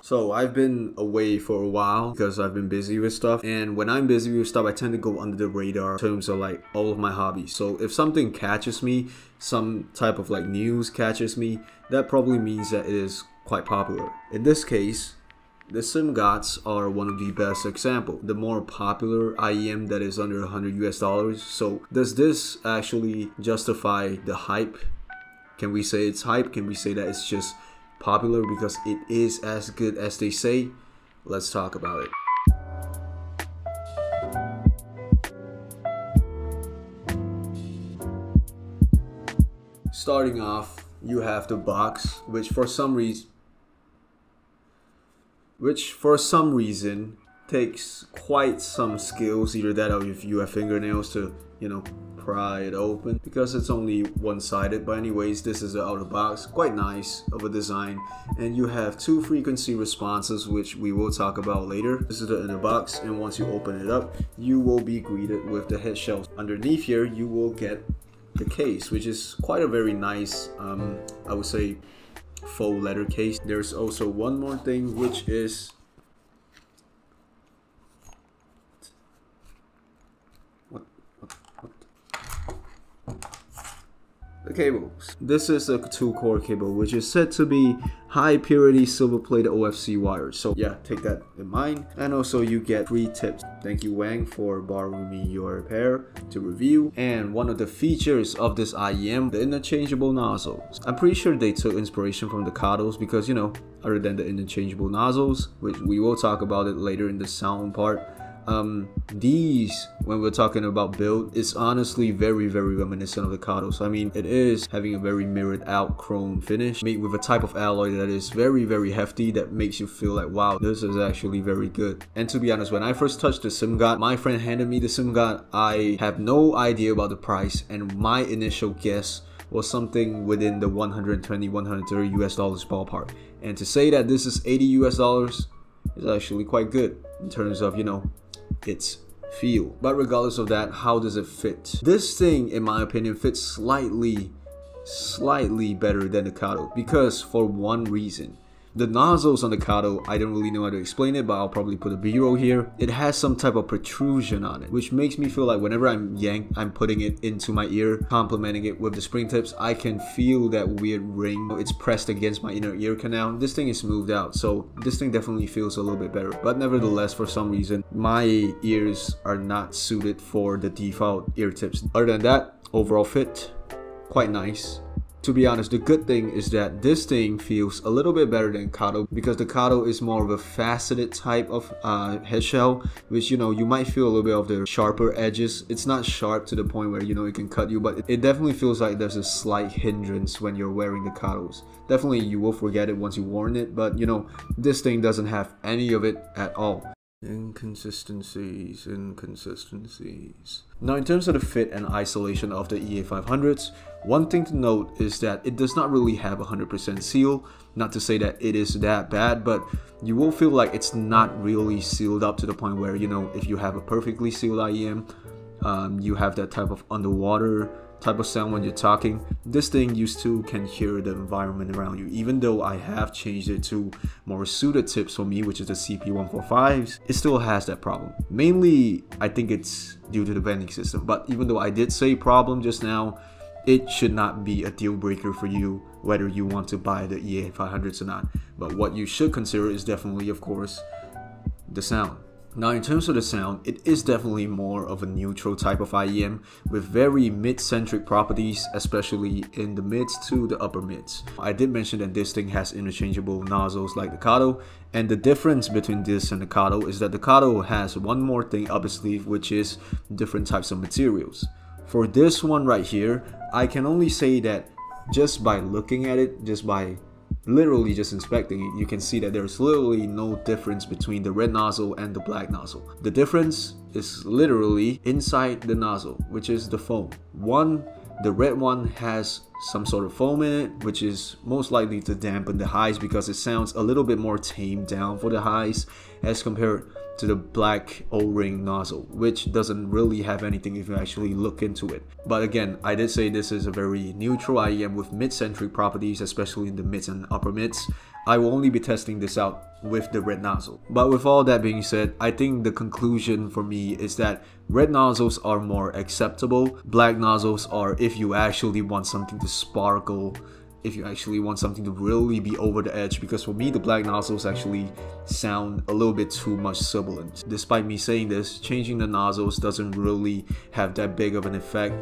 So I've been away for a while because I've been busy with stuff, and when I'm busy with stuff I tend to go under the radar in terms of like all of my hobbies. So if something catches me, some type of like news catches me, that probably means that it is quite popular. In this case, the SIMGOTs are one of the best example. The more popular IEM that is under $100 US. So does this actually justify the hype? Can we say it's hype? Can we say that it's just popular because it is as good as they say? Let's talk about it. Starting off, you have the box, which for some reason takes quite some skills, either that or if you have fingernails to, pry it open, because it's only one-sided. But anyways, this is the outer box, quite nice of a design, and you have 2 frequency responses, which we will talk about later. This is the inner box, and once you open it up, you will be greeted with the head shell. Underneath here, you will get the case, which is quite a very nice, I would say, faux leather case. There's also one more thing, which is the cables. This is a 2-core cable, which is said to be high purity silver plated OFC wires. So yeah, take that in mind. And also you get free tips. Thank you, Wang, for borrowing me your pair to review. And one of the features of this IEM, the interchangeable nozzles. I'm pretty sure they took inspiration from the Katos because, other than the interchangeable nozzles, which we will talk about it later in the sound part, these, when we're talking about build, is honestly very reminiscent of the Katos. I mean, it is having a very mirrored out chrome finish made with a type of alloy that is very hefty, that makes you feel like, wow, this is actually very good. And to be honest, when I first touched the SIMGOT, my friend handed me the SIMGOT. I have no idea about the price, and my initial guess was something within the $120, $130 US ballpark. And to say that this is $80 US is actually quite good in terms of, its feel. But regardless of that, how does it fit? This thing, in my opinion, fits slightly better than the Kato, because for one reason. The nozzles on the Kato, I don't really know how to explain it, but I'll probably put a B-roll here. It has some type of protrusion on it, which makes me feel like whenever I'm putting it into my ear, complementing it with the spring tips, I can feel that weird ring. It's pressed against my inner ear canal. This thing is smoothed out, so this thing definitely feels a little bit better. But nevertheless, for some reason, my ears are not suited for the default ear tips. Other than that, overall fit, quite nice. To be honest, the good thing is that this thing feels a little bit better than Kato, because the Kato is more of a faceted type of head shell, which, you might feel a little bit of the sharper edges. It's not sharp to the point where, it can cut you, but it definitely feels like there's a slight hindrance when you're wearing the Katos. Definitely you will forget it once you've worn it, but this thing doesn't have any of it at all. Inconsistencies. Now, in terms of the fit and isolation of the EA500s, one thing to note is that it does not really have 100% seal. Not to say that it is that bad, but you will feel like it's not really sealed up to the point where, if you have a perfectly sealed IEM, you have that type of underwater type of sound when you're talking. This thing you still can hear the environment around you, even though I have changed it to more suited tips for me, which is the CP145s. It still has that problem. Mainly, I think it's due to the venting system, but even though I did say problem just now, it should not be a deal breaker for you whether you want to buy the EA500s or not. But what you should consider is definitely, of course, the sound. Now, in terms of the sound, it is definitely more of a neutral type of IEM with very mid-centric properties, especially in the mids to the upper mids. I did mention that this thing has interchangeable nozzles like the Kato, and the difference between this and the Kato is that the Kato has one more thing up its sleeve, which is different types of materials. For this one right here, I can only say that just by looking at it, literally just inspecting it, you can see that there's literally no difference between the red nozzle and the black nozzle. The difference is literally inside the nozzle, which is the foam. The red one has some sort of foam in it, which is most likely to dampen the highs because it sounds a little bit more tamed down for the highs as compared to the black O-ring nozzle, which doesn't really have anything if you actually look into it. But again, I did say this is a very neutral IEM with mid-centric properties, especially in the mids and upper mids. I will only be testing this out with the red nozzle. But with all that being said, I think the conclusion for me is that red nozzles are more acceptable. Black nozzles are if you actually want something to sparkle, if you actually want something to really be over the edge, because for me the black nozzles actually sound a little bit too much sibilant. Despite me saying this, changing the nozzles doesn't really have that big of an effect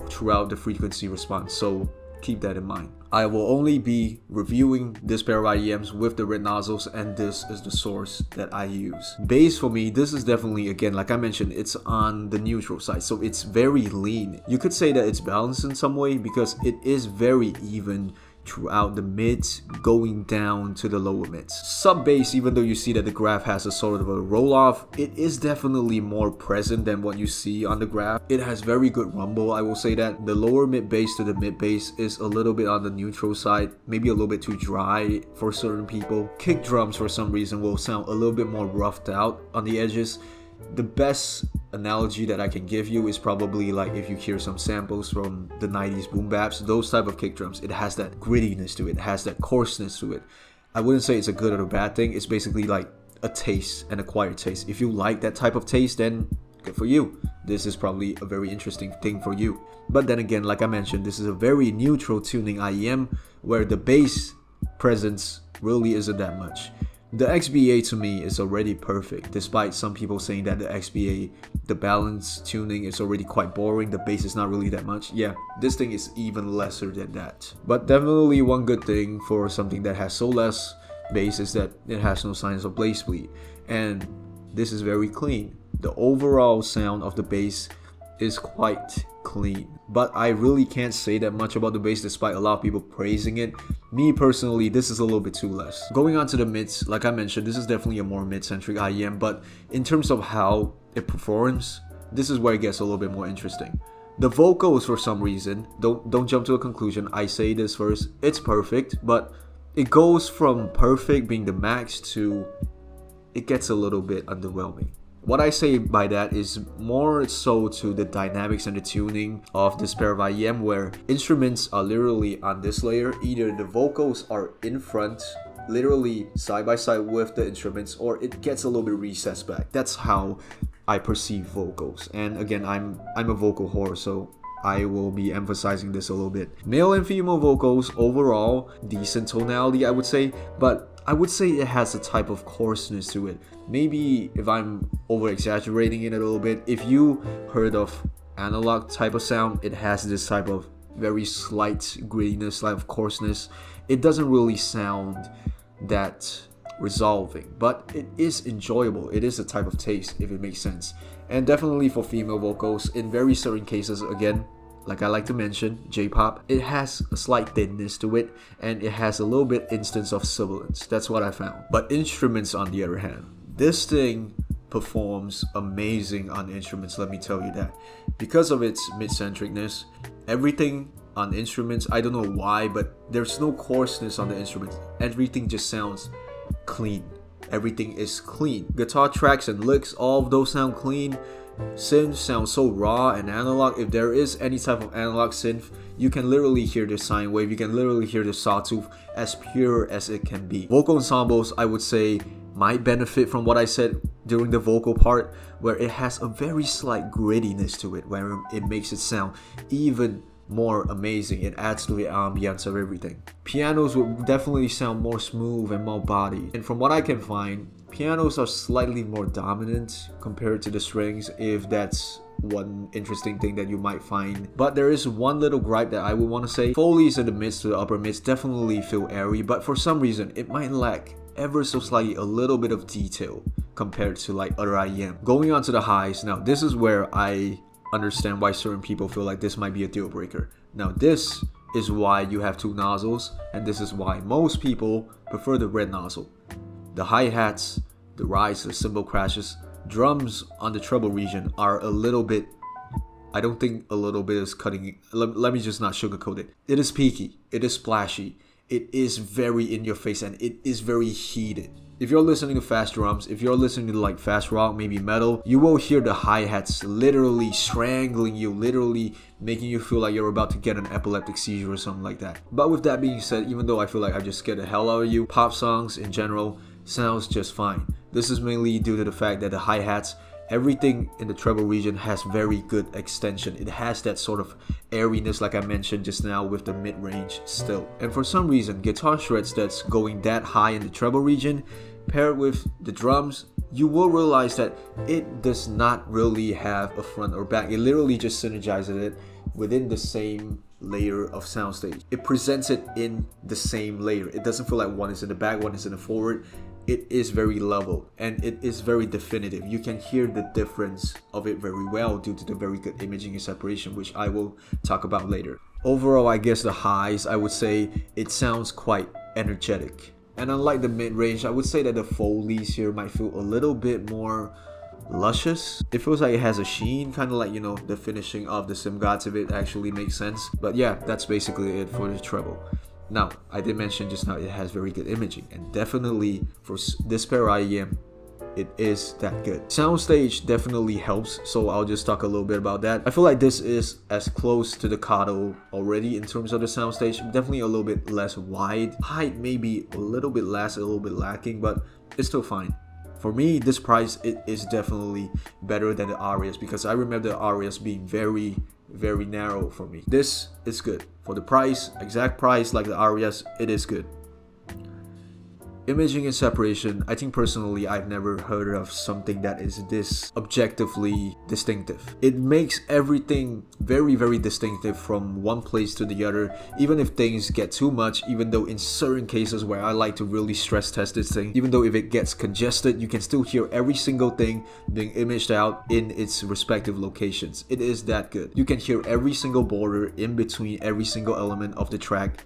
throughout the frequency response, so keep that in mind. I will only be reviewing this pair of IEMs with the red nozzles, and this is the source that I use. Bass for me, this is definitely, again, like I mentioned, it's on the neutral side, so it's very lean. You could say that it's balanced in some way because it is very even throughout the mids going down to the lower mids. Sub bass, even though you see that the graph has a sort of a roll off, it is definitely more present than what you see on the graph. It has very good rumble, I will say that. The lower mid bass to the mid bass is a little bit on the neutral side, maybe a little bit too dry for certain people. Kick drums for some reason will sound a little bit more roughed out on the edges. The best analogy that I can give you is probably like if you hear some samples from the 90s boom baps, those type of kick drums. It has that grittiness to it, it has that coarseness to it. I wouldn't say it's a good or a bad thing, it's basically like a taste, an acquired taste. If you like that type of taste, then good for you. This is probably a very interesting thing for you. But then again, like I mentioned, this is a very neutral tuning IEM where the bass presence really isn't that much. The XBA to me is already perfect, despite some people saying that the XBA, the balance tuning is already quite boring, the bass is not really that much. Yeah, this thing is even lesser than that. But definitely one good thing for something that has so less bass is that it has no signs of bass bleed. And this is very clean. The overall sound of the bass is quite clean. But I really can't say that much about the bass despite a lot of people praising it. Me personally, this is a little bit too less. Going on to the mids, like I mentioned, this is definitely a more mid-centric IEM, but in terms of how it performs, this is where it gets a little bit more interesting. The vocals, for some reason, don't jump to a conclusion, I say this first, it's perfect, but it goes from perfect being the max to it gets a little bit underwhelming. What I say by that is more so to the dynamics and the tuning of this pair of IEM, where instruments are literally on this layer. Either the vocals are in front, literally side by side with the instruments, or it gets a little bit recessed back. That's how I perceive vocals. And again, I'm a vocal whore, so I will be emphasizing this a little bit. Male and female vocals, overall, decent tonality, I would say, but I would say it has a type of coarseness to it. Maybe if I'm over exaggerating it a little bit, if you heard of analog type of sound, it has this type of very slight grittiness, type of coarseness. It doesn't really sound that resolving, but it is enjoyable. It is a type of taste, if it makes sense. And definitely for female vocals, in very certain cases, again, like I like to mention, J-pop, it has a slight thinness to it, and it has a little bit instance of sibilance. That's what I found. But instruments, on the other hand, this thing performs amazing on instruments, let me tell you that. Because of its mid-centricness, everything on instruments, I don't know why, but there's no coarseness on the instruments. Everything just sounds clean. Everything is clean. Guitar tracks and licks, all of those sound clean. Synth sounds so raw and analog. If there is any type of analog synth, you can literally hear the sine wave, you can literally hear the sawtooth, as pure as it can be. Vocal ensembles, I would say, might benefit from what I said during the vocal part, where it has a very slight grittiness to it, where it makes it sound even more amazing. It adds to the ambience of everything. Pianos would definitely sound more smooth and more bodied. And from what I can find, pianos are slightly more dominant compared to the strings, if that's one interesting thing that you might find. But there is one little gripe that I would want to say. Foley's in the mids to the upper mids definitely feel airy, but for some reason it might lack ever so slightly a little bit of detail compared to like other IEM. Going on to the highs, now this is where I understand why certain people feel like this might be a deal breaker. Now this is why you have two nozzles, and this is why most people prefer the red nozzle. The hi-hats, the rise, the cymbal crashes, drums on the treble region are a little bit, I don't think a little bit is cutting it. Let me just not sugarcoat it. It is peaky, it is splashy, it is very in your face and it is very heated. If you're listening to fast drums, if you're listening to like fast rock, maybe metal, you will hear the hi-hats literally strangling you, literally making you feel like you're about to get an epileptic seizure or something like that. But with that being said, even though I feel like I just scared the hell out of you, pop songs in general sounds just fine. This is mainly due to the fact that the hi-hats, everything in the treble region has very good extension. It has that sort of airiness like I mentioned just now with the mid-range still. And for some reason, guitar shreds that's going that high in the treble region, paired with the drums, you will realize that it does not really have a front or back. It literally just synergizes it within the same layer of soundstage. It presents it in the same layer. It doesn't feel like one is in the back, one is in the forward. It is very level and it is very definitive. You can hear the difference of it very well due to the very good imaging and separation, which I will talk about later. Overall, I guess the highs, I would say it sounds quite energetic. And unlike the mid-range, I would say that the Foleys here might feel a little bit more luscious. It feels like it has a sheen, kind of like, you know, the finishing of the SIMGOTs, if it actually makes sense. But yeah, that's basically it for the treble. Now, I did mention just now it has very good imaging, and definitely for this pair IEM, it is that good. Soundstage definitely helps, so I'll just talk a little bit about that. I feel like this is as close to the Kato already in terms of the soundstage, definitely a little bit less wide. Height maybe a little bit less, a little bit lacking, but it's still fine. For me, this price, it is definitely better than the Arias because I remember the Arias being very narrow for me. This is good. For the price, exact price like the Arias, it is good. Imaging and separation, I think personally I've never heard of something that is this objectively distinctive. It makes everything very distinctive from one place to the other, even if things get too much, even though in certain cases where I like to really stress test this thing, even though if it gets congested, you can still hear every single thing being imaged out in its respective locations. It is that good. You can hear every single border in between every single element of the track.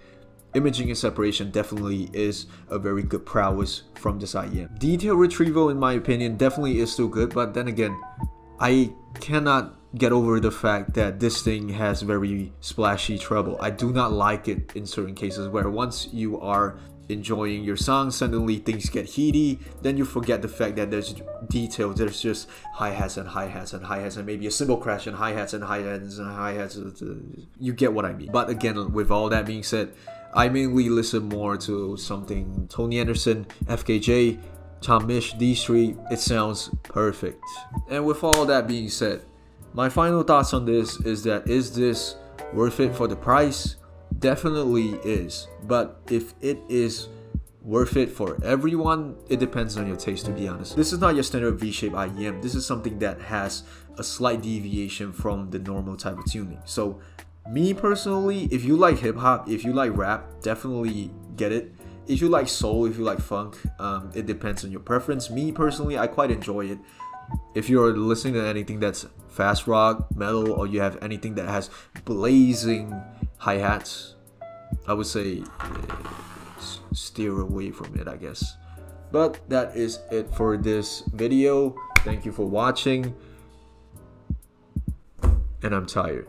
Imaging and separation definitely is a very good prowess from this IEM. Detail retrieval, in my opinion, definitely is still good, but then again, I cannot get over the fact that this thing has very splashy treble. I do not like it in certain cases where once you are enjoying your song, suddenly things get heaty, then you forget the fact that there's detail. There's just hi-hats and hi-hats and hi-hats and maybe a cymbal crash and hi-hats and hi-hats and hi-hats. You get what I mean. But again, with all that being said, I mainly listen more to something Tony Anderson, FKJ, Tom Misch, these three. It sounds perfect. And with all that being said, my final thoughts on this is that is this worth it for the price? Definitely is. But if it is worth it for everyone, it depends on your taste, to be honest. This is not your standard V-shape IEM. This is something that has a slight deviation from the normal type of tuning. So me personally, if you like hip-hop, if you like rap, definitely get it. If you like soul, if you like funk, it depends on your preference. Me personally, I quite enjoy it. If you're listening to anything that's fast rock, metal, or you have anything that has blazing hi-hats, I would say steer away from it, I guess. But that is it for this video. Thank you for watching, and I'm tired.